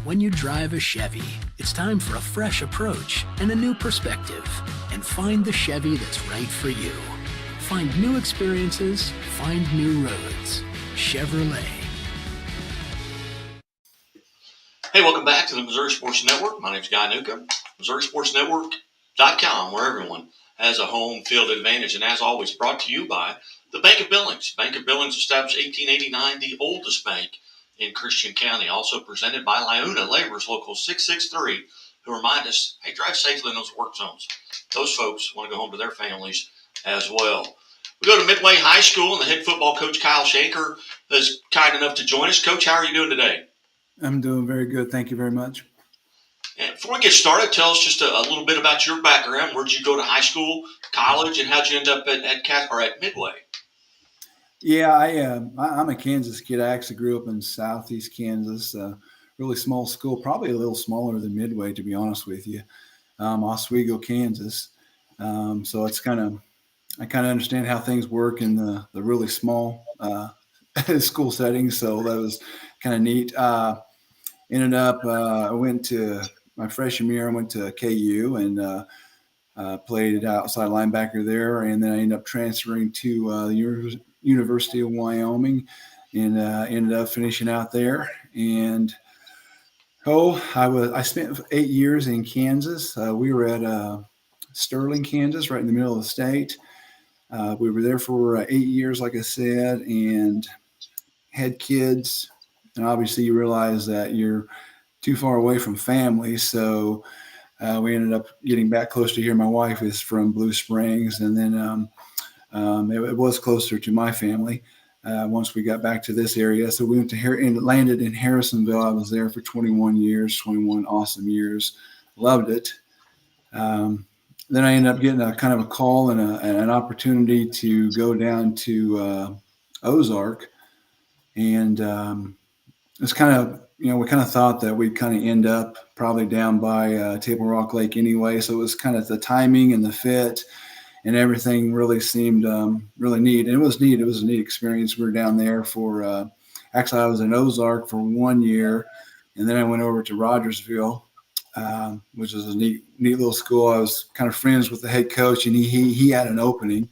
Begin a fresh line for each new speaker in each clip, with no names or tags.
When you drive a Chevy, it's time for a fresh approach and a new perspective. And find the Chevy that's right for you. Find new experiences, find new roads. Chevrolet.
Hey, welcome back to the Missouri Sports Network. My name is Guy Newcomb, MissouriSportsNetwork.com, where everyone has a home field advantage. And as always, brought to you by the Bank of Billings. Bank of Billings, established 1889, the oldest bank in Christian County. Also presented by Liuna Labor's Local 663, who remind us, hey, drive safely in those work zones. Those folks want to go home to their families as well. We go to Midway High School, and the head football coach, Kyle Schenker, is kind enough to join us. Coach, how are you doing today?
I'm doing very good. Thank you very much.
And before we get started, tell us just a little bit about your background. Where did you go to high school, college, and how'd you end up at Midway?
Yeah, I'm a Kansas kid. I actually grew up in Southeast Kansas, really small school, probably a little smaller than Midway, to be honest with you. Oswego, Kansas. So it's I kind of understand how things work in the really small school settings. So that was kind of neat. Ended up, I went to my freshman year, I went to KU and played outside linebacker there. And then I ended up transferring to the University of Wyoming and ended up finishing out there. And I spent 8 years in Kansas. We were at Sterling, Kansas, right in the middle of the state. We were there for 8 years, like I said, and had kids. And obviously you realize that you're too far away from family. So we ended up getting back close to here. My wife is from Blue Springs, and then it was closer to my family once we got back to this area. So we went to here and landed in Harrisonville. I was there for 21 years, 21 awesome years. Loved it. Then I ended up getting a kind of a call and an opportunity to go down to Ozark. And it's kind of, we kind of thought that we'd kind of end up probably down by Table Rock Lake anyway. So it was kind of the timing and the fit and everything really seemed really neat. And it was neat. It was a neat experience. We were down there for, actually I was in Ozark for 1 year, and then I went over to Rogersville, which was a neat little school. I was kind of friends with the head coach, and he had an opening.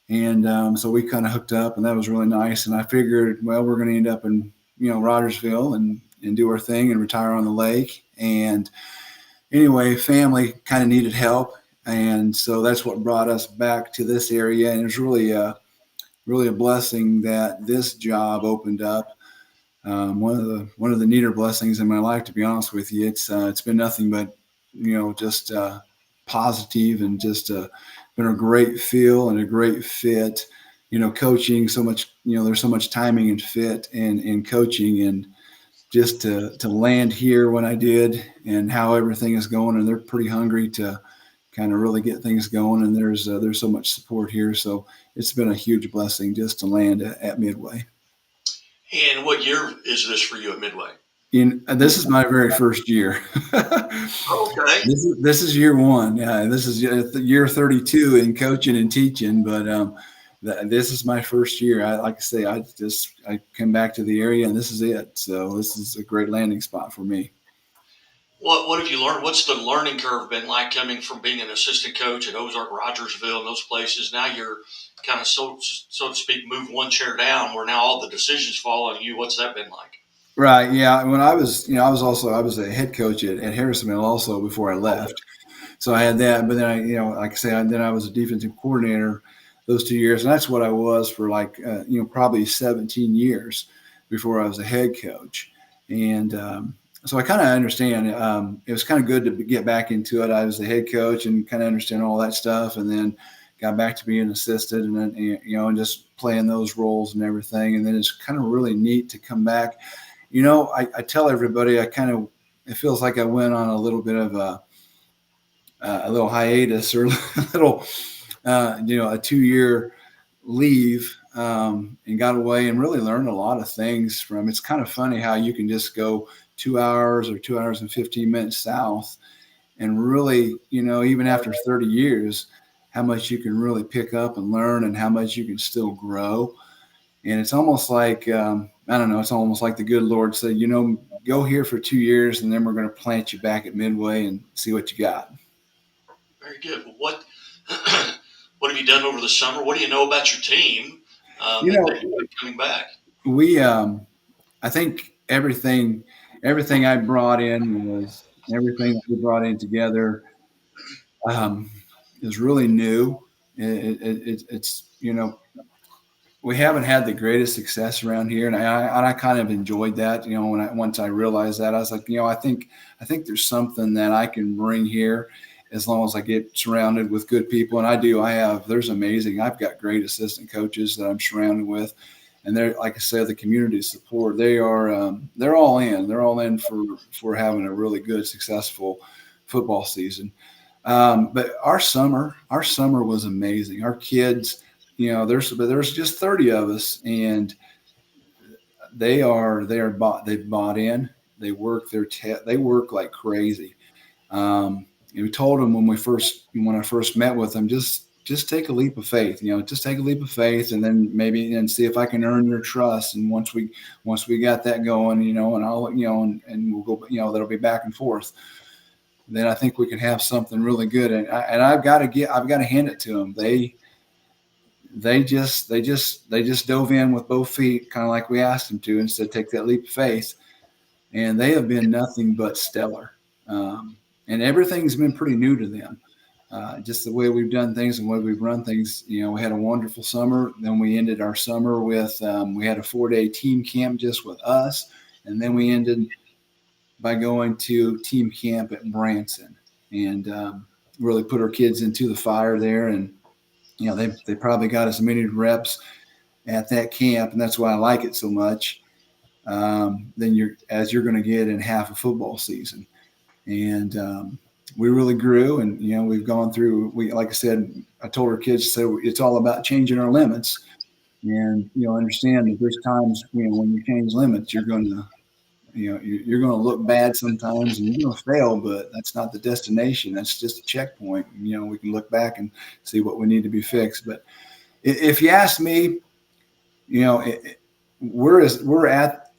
And so we kind of hooked up, and that was really nice. And I figured, well, we're going to end up in, Rogersville and do our thing and retire on the lake. And anyway, family kind of needed help. And so that's what brought us back to this area. And it was really a blessing that this job opened up. One of the neater blessings in my life, to be honest with you. It's been nothing but, just positive and just been a great feel and a great fit. Coaching so much, there's so much timing and fit and coaching, and just to land here when I did and how everything is going, and they're pretty hungry to kind of really get things going. And there's so much support here. So it's been a huge blessing just to land at Midway.
And what year is this for you at Midway?
This is my very first year.
Okay.
This is year one. Yeah, this is year 32 in coaching and teaching. But this is my first year. Like I say, I came back to the area, and this is it. So this is a great landing spot for me.
What have you learned? What's the learning curve been like coming from being an assistant coach at Ozark, Rogersville, and those places? Now you're kind of, so to speak, move one chair down where now all the decisions fall on you. What's that been like?
Right. Yeah. When I was, I was a head coach at Harrisonville also before I left. So I had that, but then like I say, then I was a defensive coordinator those 2 years. And that's what I was for probably 17 years before I was a head coach. And so I kind of understand. It was kind of good to get back into it. I was the head coach and kind of understand all that stuff. And then got back to being an assistant and then, and just playing those roles and everything. And then it's kind of really neat to come back. I tell everybody it feels like I went on a little bit of a little hiatus or a little, a 2-year leave and got away and really learned a lot of things from. It's kind of funny how you can just go 2 hours or 2 hours and 15 minutes south and really, even after 30 years, how much you can really pick up and learn and how much you can still grow. And it's almost like, I don't know, it's almost like the good Lord said, go here for 2 years and then we're going to plant you back at Midway and see what you got.
Very good. Well, what what have you done over the summer? What do you know about your team that you've been coming back?
We, I think everything I brought in was everything that we brought in together um, is really new. It's we haven't had the greatest success around here, and I kind of enjoyed that. Once I realized that, I was like, I think there's something that I can bring here, as long as I get surrounded with good people, and I do. There's amazing. I've got great assistant coaches that I'm surrounded with, and they're, like I said, the community support. They're all in. They're all in for having a really good, successful football season. But our summer was amazing. Our kids, there's just 30 of us, and they've bought in. They work they work like crazy. We told them when I first met with them, just take a leap of faith. Just take a leap of faith, and then maybe and see if I can earn your trust. And once we got that going, and I'll and we'll go. That'll be back and forth. Then I think we can have something really good. And I've got to hand it to them. They just dove in with both feet, kind of like we asked them to, instead of take that leap of faith. And they have been nothing but stellar. And everything's been pretty new to them. Just the way we've done things and the way we've run things. We had a wonderful summer. Then we ended our summer with we had a 4-day team camp just with us, and then we ended by going to team camp at Branson, and really put our kids into the fire there. And they probably got as many reps at that camp, and that's why I like it so much. Than you're going to get in half a football season. And we really grew, and we've gone through. Like I said, I told our kids, so it's all about changing our limits, and understand that there's times when you change limits, you're going to you're going to look bad sometimes, and you're going to fail, but that's not the destination. That's just a checkpoint. We can look back and see what we need to be fixed. But if you ask me, we're at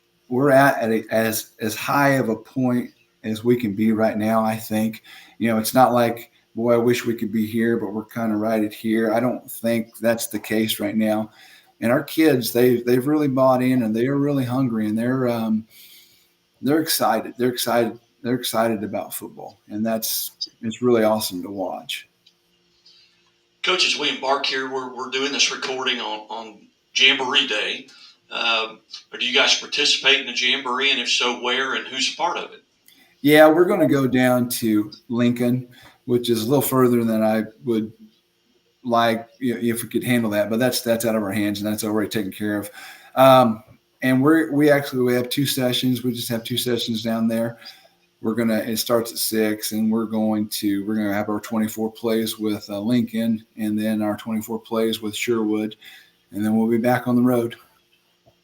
as high of a point as we can be right now. I think, it's not like, boy, I wish we could be here, but we're kind of right at here. I don't think that's the case right now. And our kids, they've really bought in, and they are really hungry, and they're excited. They're excited. They're excited about football, and it's really awesome to watch.
Coach, as we embark here, we're doing this recording on Jamboree Day. Do you guys participate in the Jamboree, and if so, where and who's a part of it?
Yeah, we're going to go down to Lincoln, which is a little further than I would like if we could handle that, but that's out of our hands, and that's already taken care of. And we have 2 sessions. We just have 2 sessions down there. It starts at 6, and we're going to have our 24 plays with Lincoln, and then our 24 plays with Sherwood, and then we'll be back on the road.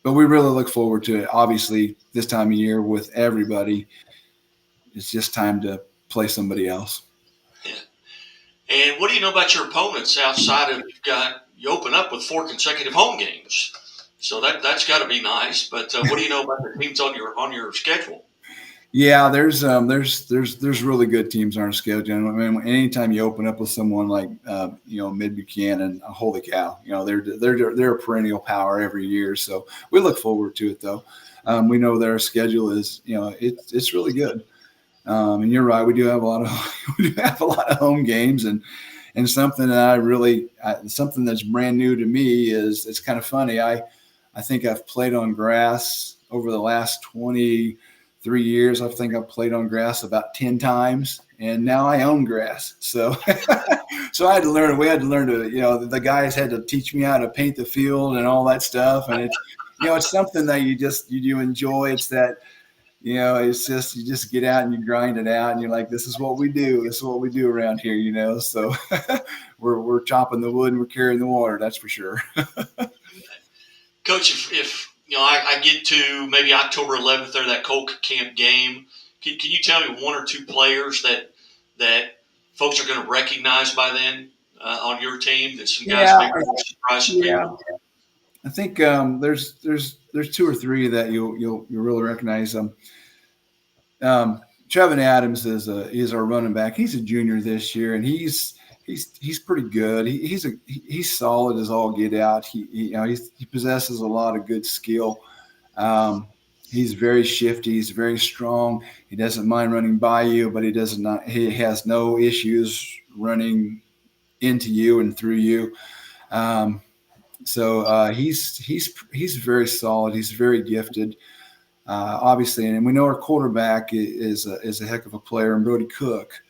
But we really look forward to it. Obviously, this time of year with everybody, it's just time to play somebody else.
Yeah. And what do you know about your opponents outside of you open up with 4 consecutive home games? So that's got to be nice. But what do you know about the teams on your schedule?
Yeah, there's really good teams on our schedule. I mean, anytime you open up with someone like Mid Buchanan, holy cow, they're a perennial power every year. So we look forward to it, though. We know their schedule is it's really good. And you're right, we do have a lot of home games, and something that something that's brand new to me is, it's kind of funny. I think I've played on grass over the last 23 years. I think I've played on grass about 10 times, and now I own grass. So, so we had to learn to, the guys had to teach me how to paint the field and all that stuff. And it's something that you enjoy. It's that, it's just, you just get out and you grind it out, and you're like, this is what we do. This is what we do around here, so we're chopping the wood and we're carrying the water. That's for sure.
Coach, if I get to maybe October 11th or that Colt Camp game, can you tell me 1 or 2 players that folks are going to recognize by then on your team, that some guys may be surprising people?
I think there's two or three that you'll really recognize. Trevin Adams is our running back. He's a junior this year, and he's pretty good. He's solid as all get out. He possesses a lot of good skill. He's very shifty. He's very strong. He doesn't mind running by you, but he has no issues running into you and through you. So he's very solid. He's very gifted. Obviously, and we know our quarterback is a heck of a player, and Brody Cook.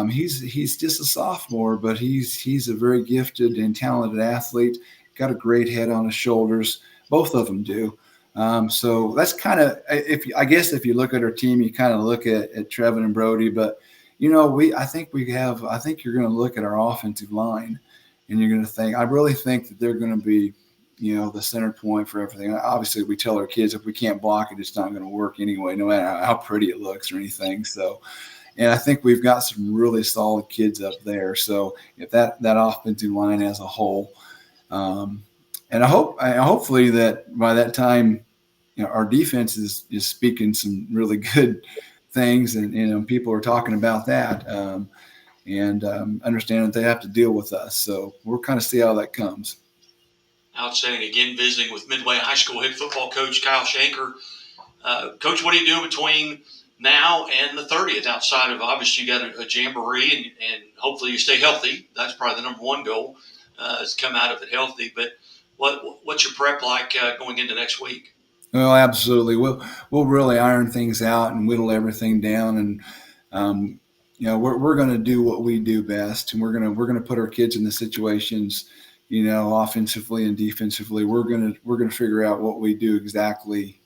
He's just a sophomore, but he's a very gifted and talented athlete. Got a great head on his shoulders. Both of them do. So that's kind of, if you look at our team, you kind of look at Trevin and Brody, but I think you're going to look at our offensive line, and you're going to think, I really think that they're going to be, the center point for everything. Obviously, we tell our kids if we can't block it, it's not going to work anyway, no matter how pretty it looks or anything. So, and I think we've got some really solid kids up there. So if that offensive line as a whole, and hopefully that by that time, our defense is speaking some really good things, and people are talking about that, and understand that they have to deal with us. So we'll kind of see how that comes.
Outstanding. Again, visiting with Midway High School head football coach Kyle Schenker. Coach, what are you doing between now and the 30th? Outside of, obviously, you got a jamboree, and hopefully you stay healthy. That's probably the number one goal, is to come out of it healthy. But what's your prep like going into next week?
Well, absolutely. We'll really iron things out and whittle everything down, and we're going to do what we do best, and we're going to put our kids in the situations, offensively and defensively. We're going to figure out what we do exactly,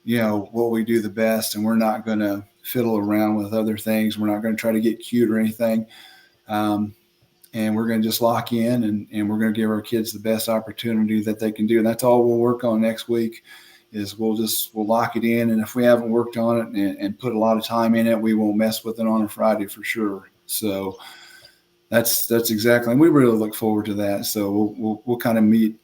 what we do the best, and we're not going to fiddle around with other things. We're not going to try to get cute or anything. And we're going to just lock in, and we're going to give our kids the best opportunity that they can do. And that's all we'll work on next week. Is we'll lock it in, and if we haven't worked on it and put a lot of time in it, we won't mess with it on a Friday for sure. So that's exactly, and we really look forward to that. So we'll kind of meet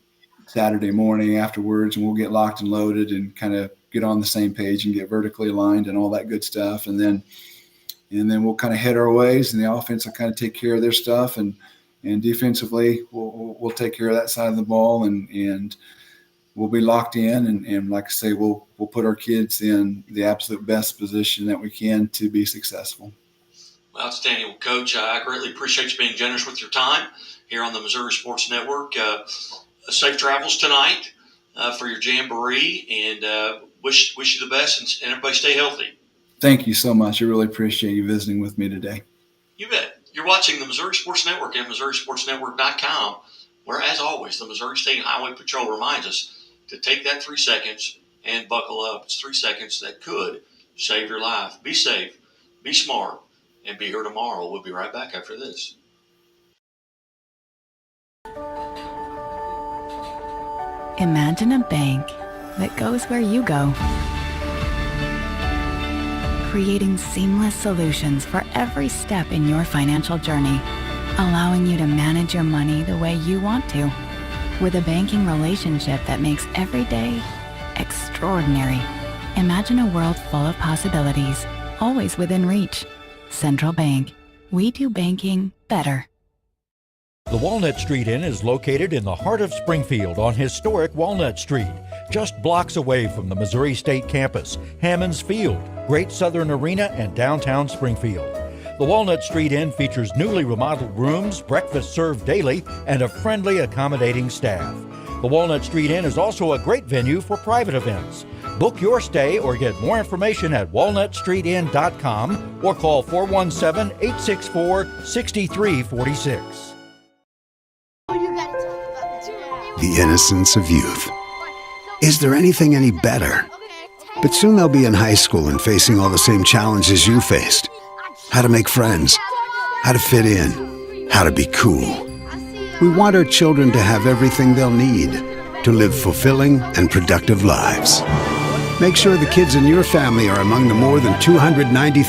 Saturday morning afterwards, and we'll get locked and loaded and kind of get on the same page and get vertically aligned and all that good stuff, and then we'll kind of head our ways, and the offense will kind of take care of their stuff, and defensively we'll take care of that side of the ball, and we'll be locked in, and like I say, we'll put our kids in the absolute best position that we can to be successful.
Well, outstanding. Well, Coach, I greatly appreciate you being generous with your time here on the Missouri Sports Network. Safe travels tonight for your jamboree, and wish you the best, and everybody stay healthy.
Thank you so much. I really appreciate you visiting with me today.
You bet. You're watching the Missouri Sports Network at MissouriSportsNetwork.com, where, as always, the Missouri State Highway Patrol reminds us to take that 3 seconds and buckle up. It's 3 seconds that could save your life. Be safe, be smart, and be here tomorrow. We'll be right back after this.
Imagine a bank that goes where you go, creating seamless solutions for every step in your financial journey, allowing you to manage your money the way you want to. With a banking relationship that makes every day extraordinary. Imagine a world full of possibilities, always within reach. Central Bank. We do banking better.
The Walnut Street Inn is located in the heart of Springfield on historic Walnut Street, just blocks away from the Missouri State Campus, Hammonds Field, Great Southern Arena, and downtown Springfield. The Walnut Street Inn features newly remodeled rooms, breakfast served daily, and a friendly, accommodating staff. The Walnut Street Inn is also a great venue for private events. Book your stay or get more information at walnutstreetin.com or call 417-864-6346.
The innocence of youth. Is there anything any better? But soon they'll be in high school and facing all the same challenges you faced. How to make friends, how to fit in, how to be cool. We want our children to have everything they'll need to live fulfilling and productive lives. Make sure the kids in your family are among the more than 290,000